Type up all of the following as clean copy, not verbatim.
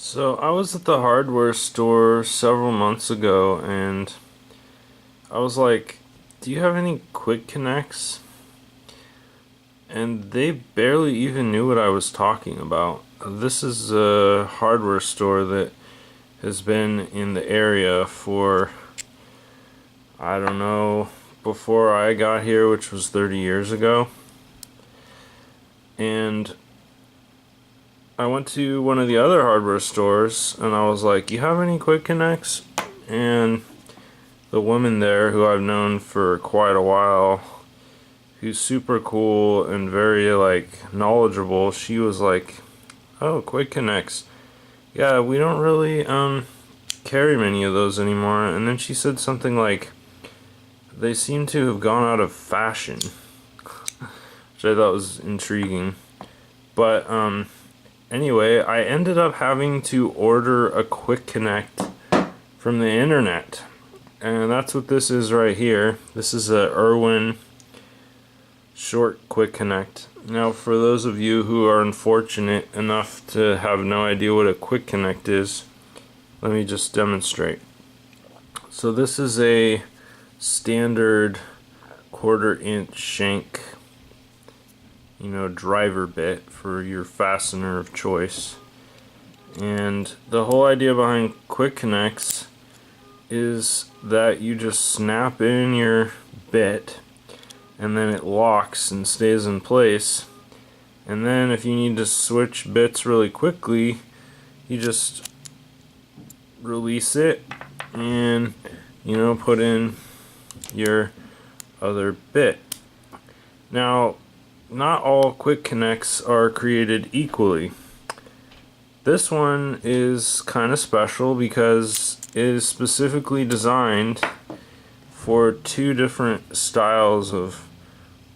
So I was at the hardware store several months ago and I was like, do you have any quick connects? And they barely even knew what I was talking about. This is a hardware store that has been in the area for, I don't know, before I got here, which was 30 years ago. And I went to one of the other hardware stores and I was like, you have any quick connects? And the woman there, who I've known for quite a while, who's super cool and very knowledgeable, she was like, "Oh, Quick Connects. Yeah, we don't really carry many of those anymore." And then she said something like, "They seem to have gone out of fashion," which I thought was intriguing. But anyway, I ended up having to order a Quick Connect from the internet. And that's what this is right here. This is a Irwin short quick connect. Now, for those of you who are unfortunate enough to have no idea what a quick connect is, let me just demonstrate. So this is a standard 1/4-inch shank, driver bit for your fastener of choice. And the whole idea behind quick connects is that you just snap in your bit and then it locks and stays in place, and then if you need to switch bits really quickly, you just release it and put in your other bit. Now, not all quick connects are created equally. This one is kind of special because it is specifically designed for two different styles of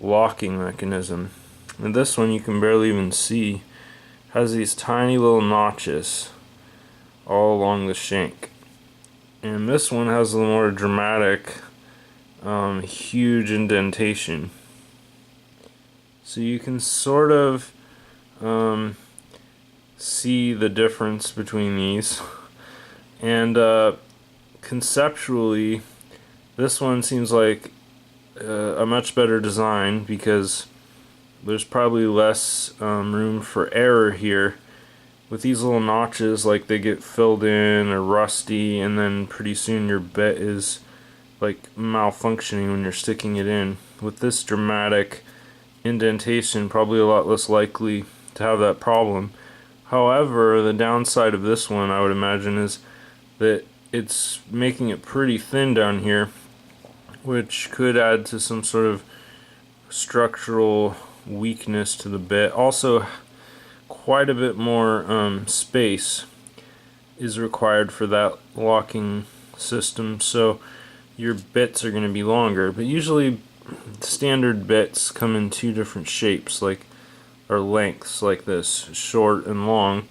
locking mechanism. And this one, you can barely even see, has these tiny little notches all along the shank. And this one has a more dramatic, huge indentation. So you can sort of see the difference between these. And conceptually, this one seems like a much better design because there's probably less room for error here. With these little notches, like, they get filled in or rusty, and then pretty soon your bit is malfunctioning when you're sticking it in. With this dramatic indentation, probably a lot less likely to have that problem. However, the downside of this one, I would imagine, is that it's making it pretty thin down here, which could add to some sort of structural weakness to the bit. Also, quite a bit more space is required for that locking system, so your bits are going to be longer. But usually standard bits come in two different shapes, or lengths, like this, short and long.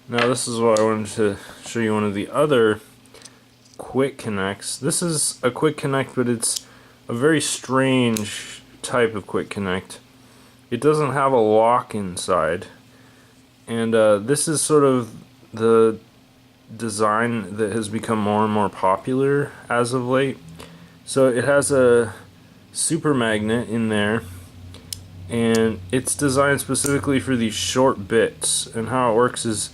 Now, this is what I wanted to show you, one of the other quick connects. This is a quick connect, but it's a very strange type of quick connect. It doesn't have a lock inside, and this is sort of the design that has become more and more popular as of late. So it has a super magnet in there, and it's designed specifically for these short bits. And how it works is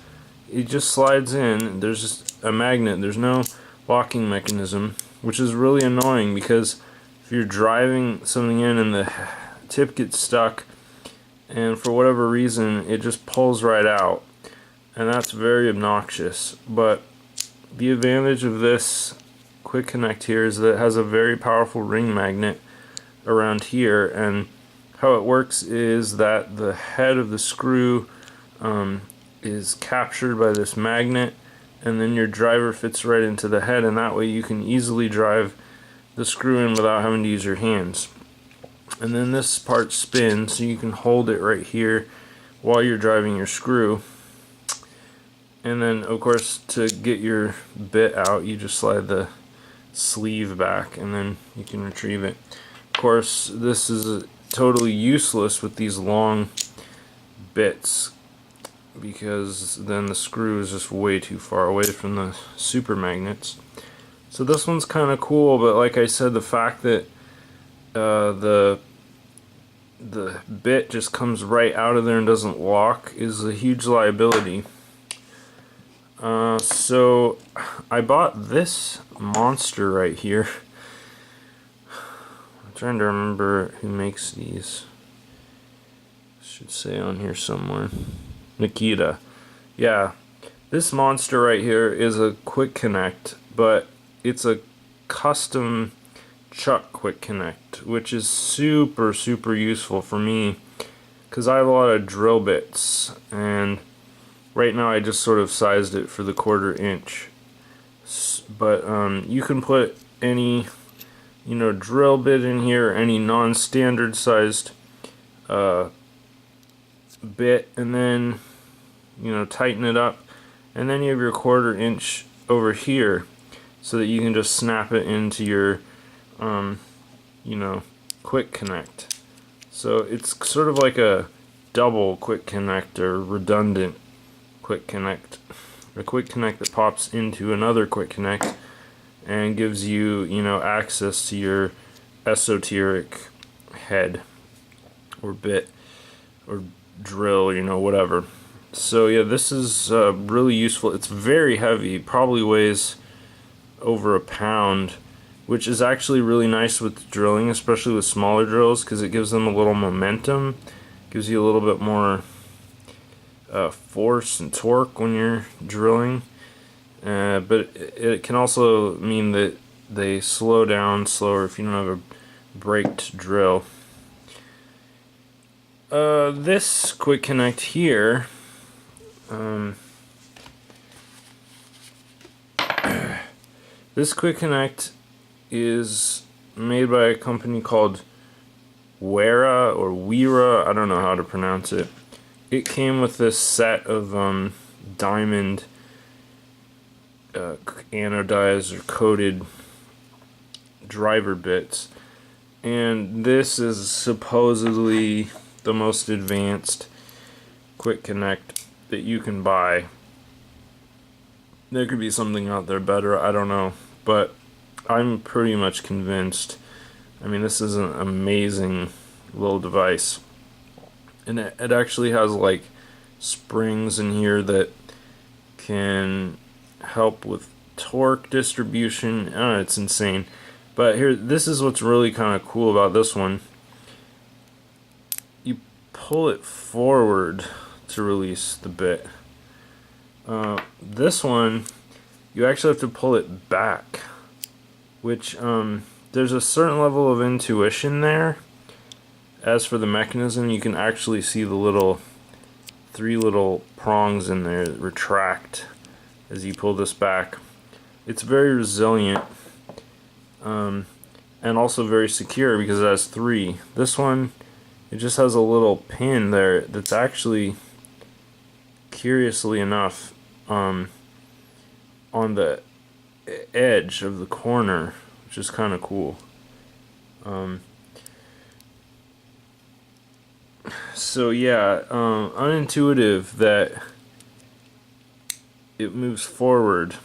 it just slides in. There's just a magnet. There's no locking mechanism, which is really annoying because if you're driving something in and the tip gets stuck, and for whatever reason it just pulls right out, and that's very obnoxious. But the advantage of this quick connect here is that it has a very powerful ring magnet around here, and how it works is that the head of the screw is captured by this magnet, and then your driver fits right into the head, and that way you can easily drive the screw in without having to use your hands. And then this part spins, so you can hold it right here while you're driving your screw. And then, of course, to get your bit out, you just slide the sleeve back, and then you can retrieve it. Of course, this is totally useless with these long bits. because then the screw is just way too far away from the super magnets. So this one's kind of cool, but like I said, the fact that the bit just comes right out of there and doesn't lock is a huge liability. So I bought this monster right here. I'm trying to remember who makes these. Should say on here somewhere. Nikita. Yeah, this monster right here is a quick connect, but it's a custom chuck quick connect, which is super useful for me because I have a lot of drill bits, and right now I just sort of sized it for the 1/4 inch. But you can put any drill bit in here, any non-standard sized bit, and then tighten it up, and then you have your 1/4 inch over here so that you can just snap it into your quick connect. So it's sort of like a double quick connect or redundant quick connect, a quick connect that pops into another quick connect and gives you access to your esoteric head or bit or drill, whatever. So yeah, this is really useful. It's very heavy, probably weighs over 1 pound, which is actually really nice with drilling, especially with smaller drills, because it gives them a little momentum, gives you a little bit more force and torque when you're drilling. But it can also mean that they slow down slower if you don't have a braked drill. This quick connect here, this quick connect is made by a company called Wera or Wera, I don't know how to pronounce it. It came with this set of diamond anodized or coated driver bits, and this is supposedly the most advanced quick connect that you can buy. There could be something out there better, I don't know, but I'm pretty much convinced. I mean, this is an amazing little device, and it actually has like springs in here that can help with torque distribution. It's insane. But here, this is what's really kind of cool about this one. You pull it forward to release the bit. This one, you actually have to pull it back, which there's a certain level of intuition there. As for the mechanism, you can actually see the 3 little prongs in there that retract as you pull this back. It's very resilient, and also very secure because it has 3. This one, it just has a little pin there that's actually, curiously enough, on the edge of the corner, which is kind of cool. So yeah, unintuitive that it moves forward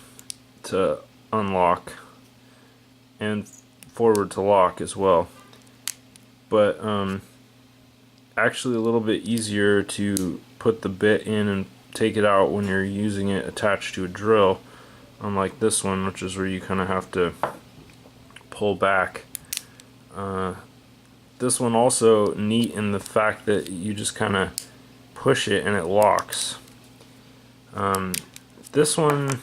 to unlock and forward to lock as well, but actually a little bit easier to put the bit in and take it out when you're using it attached to a drill, unlike this one, which is where you kind of have to pull back. This one also neat in the fact that you just kind of push it and it locks. This one,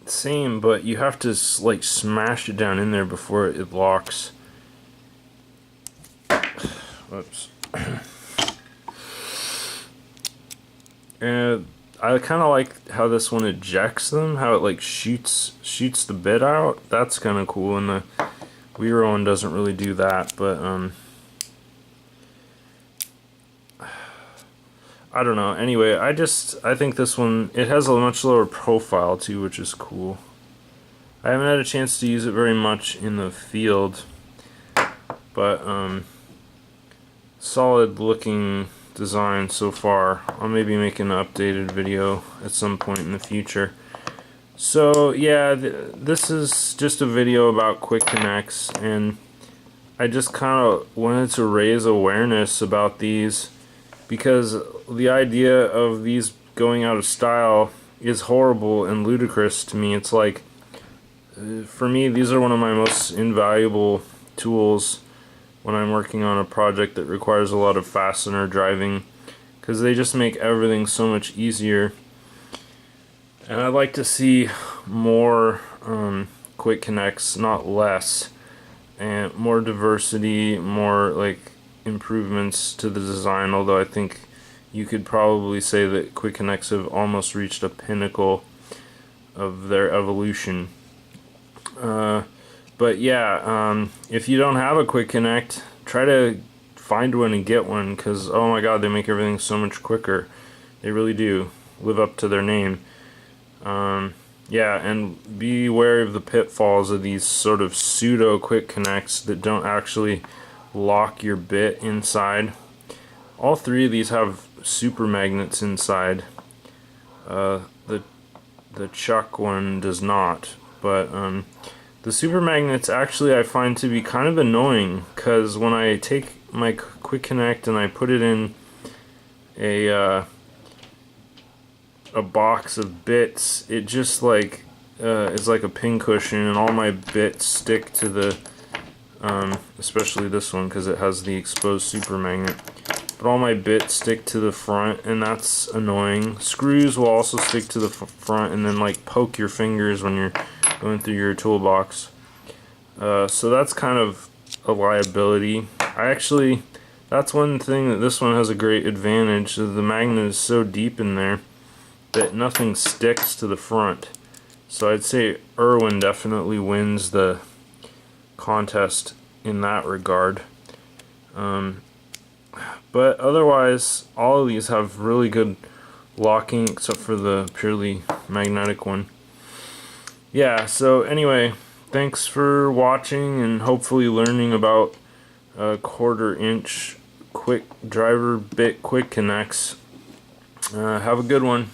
same, but you have to like smash it down in there before it locks. Whoops. And I kind of like how this one ejects them, how it like shoots the bit out. That's kind of cool, and the Wera one doesn't really do that, but I don't know. Anyway, I think this one, it has a much lower profile too, which is cool. I haven't had a chance to use it very much in the field, but solid looking design so far. I'll maybe make an updated video at some point in the future. So yeah, this is just a video about quick connects, and I just kind of wanted to raise awareness about these because the idea of these going out of style is horrible and ludicrous to me. It's like, for me, these are one of my most invaluable tools when I'm working on a project that requires a lot of fastener driving, because they just make everything so much easier. And I'd like to see more quick connects, not less, and more diversity, more like improvements to the design, although I think you could probably say that quick connects have almost reached a pinnacle of their evolution. But yeah, if you don't have a quick connect, try to find one and get one, because oh my god, they make everything so much quicker. They really do live up to their name. Yeah, and be aware of the pitfalls of these sort of pseudo quick connects that don't actually lock your bit inside. All three of these have super magnets inside. The Chuck one does not, but the super magnets actually I find to be kind of annoying, because when I take my quick connect and I put it in a box of bits, it just like is like a pincushion, and all my bits stick to the especially this one because it has the exposed super magnet, but all my bits stick to the front, and that's annoying. Screws will also stick to the front and then like poke your fingers when you're going through your toolbox, so that's kind of a liability. That's one thing that this one has a great advantage. The magnet is so deep in there that nothing sticks to the front. So I'd say Irwin definitely wins the contest in that regard. But otherwise, all of these have really good locking, except for the purely magnetic one. Yeah, so anyway, thanks for watching and hopefully learning about 1/4 inch quick driver bit quick connects. Have a good one.